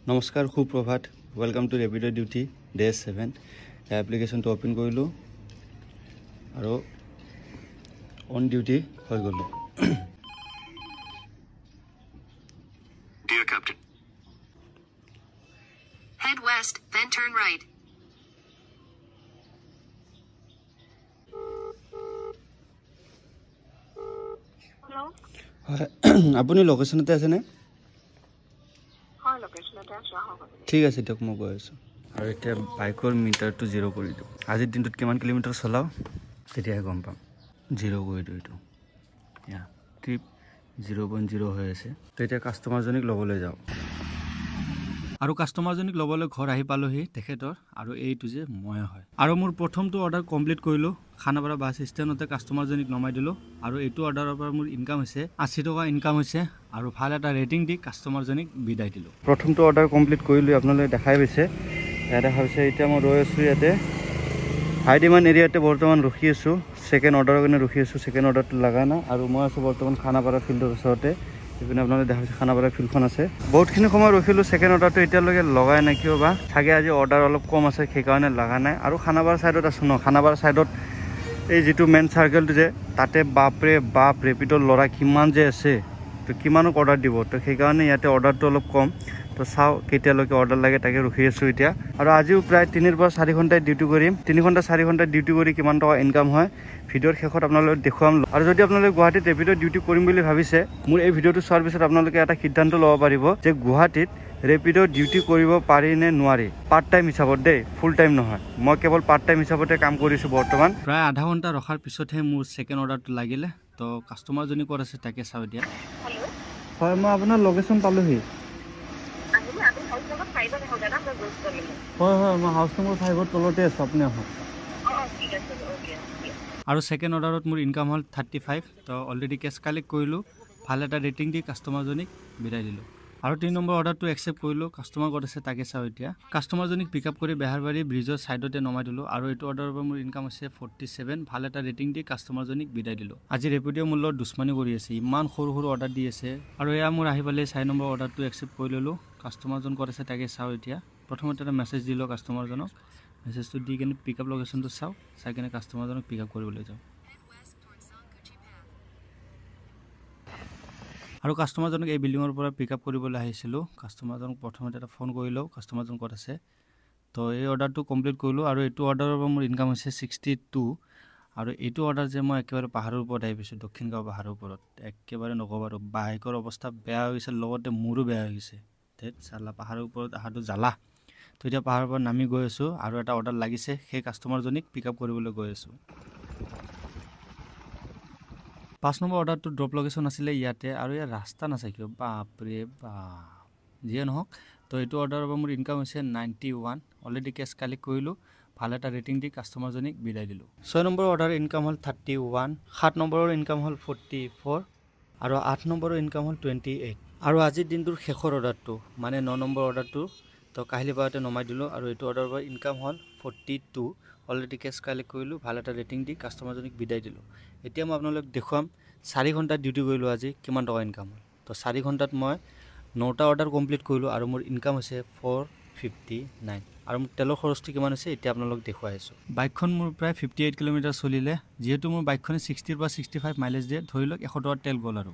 নমস্কাৰ সুপ্ৰভাত welcome to Rapido duty day 7 এপ্লিকেশনটো ওপেন কৰিলো আৰু অন ডিউটি হৈ গলো Dear Captain. Head west, then turn right. Hello? আপুনি লোকেশনতে আছে নে Hi, location address. ঠিক আছে দিয়ক মই গৈ আছো আৰু এতিয়া বাইকৰ মিটাৰটো 0 কৰি দিও আজিৰ দিনটোত কিমান কিলোমিটাৰ চলাও তেতিয়াহে গম পাম 0 কৰি দিও এটো ইয়া ট্ৰিপ 0.0 হৈ আছে তো এতিয়া কাস্টমাৰজনিক লবলৈ যাও আৰু কাস্টমাৰজনিক লবলৈ ঘৰ আহি পালোহি তেখেতৰ আৰু এইটো যে মই হয় আৰু মোৰ প্ৰথমটো অৰ্ডাৰ কমপ্লিট কৰিলো খানাপাৰা বাস ষ্টেচনতে কাস্টমাৰজনিক নমাই দিলো আৰু এইটো অৰ্ডাৰৰ পৰা মোৰ ইনকাম হৈছে 80 টকা ইনকাম হৈছে আৰু ভাল এটা ৰেটিং দি কাস্টমাৰজনিক বিদায় দিলো প্ৰথমটো অৰ্ডাৰ কমপ্লিট কৰিলো আপোনালোকে দেখাই পাইছে ইয়াতে হৈছে এতিয়া মই ৰৈ আছো ইয়াতে হাই ডিমান্ড এৰিয়াতে বৰ্তমান ৰখি আছো সেকেন্ড অৰ্ডাৰৰ কাৰণে ৰখি আছো সেকেন্ড অৰ্ডাৰটো লাগা না আৰু মই আছো বৰ্তমান খানাপাৰা ফিল্ডৰ ওচৰতে ইপিনে আপোনালোকে দেখাইছে খানাপাৰা ফিল্ডখন আছে বহুতখিনি সময় ৰখিলো সেকেন্ড অৰ্ডাৰটো এতিয়ালৈকে লগাই নাই কিয় বা ছাগে আজি অৰ্ডাৰ অলপ কম আছে সেই কাৰণে লাগা নাই আৰু খানাপাৰা সাইডত আছো ন খানাপাৰা সাইডত এই যেটো মেন সাৰ্কেলটো যে তাতে বাপৰে বাপ ৰেপিডৰ লৰা কিমান যে আছে তো কিমানক অৰ্ডাৰ দিব তো সেই কাৰণে ইয়াতে অৰ্ডাৰটো অলপ কম তো চাও কেতিয়ালৈকে অৰ্ডাৰ লাগে তাকে ৰখি আছো এতিয়া আৰু আজিও প্ৰায় 3 পৰা 4 ঘণ্টা ডিউটি কৰিম 3 ঘণ্টা 4 ঘণ্টা ডিউটি কৰি কিমান টকা ইনকাম হয় ভিডিওৰ শেষত আপোনালোকক দেখুৱাম আৰু যদি আপোনালোকে গুৱাহাটীত ৰেপিডৰ ডিউটি কৰিম বুলি ভাবিছে মোৰ এই ভিডিওটো চোৱাৰ পিছত আপোনালোকে এটা সিদ্ধান্ত ল'ব পাৰিব যে গুৱাহাটীত ৰেপিডৰ ডিউটি কৰিব পাৰি নে নোৱাৰি পাৰ্ট টাইম হিচাপত দেই ফুল টাইম নহয় মই কেৱল পাৰ্ট টাইম হিচাপতে কাম কৰিছো বৰ্তমান প্ৰায় আধা ঘণ্টা ৰখাৰ পিছতহে মোৰ সেকেন্ড অৰ্ডাৰটো লাগিলে তো কাস্টমাৰজনী ক'ত আছে তাকে চাও দিয়া Hello? হয় মই আপোনাৰ লোকেশন পালোহি আমি হাউস নম্বৰ 5 এ হবে না আমৰা বুক কৰলাম হয় হয় মই হাউস নম্বৰ 5 ৰ তলতে আছো আপুনি আহক ঠিক আছে ওকে আৰু সেকেন্ড অৰ্ডাৰত মোৰ ইনকাম হল 35 তো অলৰেডি কেছ কালেক্ট কৰিলো ভাল এটা ৰেটিং দি কাস্টমাৰজনীক বিদায় দিলো আৰু 3 নম্বৰ অৰ্ডাৰটো একসেপ্ট কৰিলো কাস্টমাৰ ক'ত আছে তাকে চাও এতিয়া কাস্টমাৰজনীক পিকআপ কৰি বেহাৰবাৰী ব্ৰিজৰ সাইডতে নমাই দিলো আৰু এইটো অৰ্ডাৰৰ পৰা মোৰ ইনকাম হৈছে 47 ভাল এটা ৰেটিং দি কাস্টমাৰজনীক বিদায় দিলো আজি ৰেপিডো মূল্য দুশ্মনী কৰি আছে ইমান সৰু সৰু অৰ্ডাৰ দি আছে আৰু এয়া মোৰ আহি পালে 4 নম্বৰ অৰ্ডাৰটো একসেপ্ট কৰি ললো কাস্টমাৰজন ক'ত আছে তাকে চাও এতিয়া প্ৰথমতে এটা মেছেজ দিলো কাস্টমাৰজনক মেছেজটো দি কেনে পিকআপ লোকেশনটো চাও চাই কেনে কাস্টমাৰজনক পিকআপ কৰিবলৈ যাও আৰু কাস্টমাৰজনক এই বিল্ডিংৰ পৰা পিকআপ কৰিবলৈ আহিছিলো কাস্টমাৰজনক প্ৰথমতে এটা ফোন কৰিলো কাস্টমাৰজন ক'ত আছে তো এই অৰ্ডাৰটো কমপ্লিট কৰিলো আৰু এইটো অৰ্ডাৰৰ পৰা মোৰ ইনকাম হৈছে 62 আৰু এইটো অৰ্ডাৰ যে মই একেবাৰে পাহাৰৰ ওপৰত আহি পাইছো দক্ষিণ গাঁও পাহাৰৰ ওপৰত একেবাৰে নকবাৰো বাইকৰ অৱস্থা বেয়া হৈ গৈছে লগতে মোৰো বেয়া হৈ গৈছে তেত চালা পাহাৰৰ ওপৰত আহাটো জালা তো এতিয়া পাহাৰৰ পৰা নামি গৈ আছো আৰু এটা অৰ্ডাৰ লাগিছে সেই কাস্টমাৰজনীক পিকআপ কৰিবলৈ গৈ আছো 5 নম্বৰ অৰ্ডাৰটো ড্ৰপ লোকেশন আছিল ইয়াতে আৰু ইয়াৰ ৰাস্তা নাছে কিয় বাপৰে বাপ যিয়ে নহওক তো এইটো অৰ্ডাৰৰ পৰা মোৰ ইনকাম হৈছে 91 অলৰেডি কেছ কালেক্ট কৰিলো ভাল এটা ৰেটিং দি কাস্টমাৰজনীক বিদায় দিলো 6 নম্বৰ অৰ্ডাৰৰ ইনকাম হল 31 7 নম্বৰৰ ইনকাম হল 44 আৰু 8 নম্বৰৰ ইনকাম হল 28 আৰু আজিৰ দিনটোৰ শেষৰ অৰ্ডাৰটো মানে 9 নম্বৰ অৰ্ডাৰটো তো কাহিলিপাৰাতে নমাই দিলো আৰু এইটো অৰ্ডাৰৰ পৰা ইনকাম হল 42 অলৰেডি কেছ কালেক্ট কৰিলো ভাল এটা ৰেটিং দি কাস্টমাৰজনীক বিদায় দিলো এতিয়া মই আপোনালোক দেখুৱাম 4 ঘণ্টা ডিউটি কৰিলো আজি কিমান টকা ইনকাম হল তো 4 ঘণ্টাত মই 9টা অৰ্ডাৰ কমপ্লিট কৰিলো আৰু মোৰ ইনকাম হৈছে 459 আৰু মোৰ তেলৰ খৰচটো কিমান হৈছে এতিয়া আপোনালোক দেখুৱাই আছো বাইকখন মোৰ প্ৰায় 58 কিলোমিটাৰ চলিলে যেহেতু মোৰ বাইকখনে 60 পৰা 65 মাইলেজ দিয়ে ধৰি লওক 100 টকা তেল গল আৰু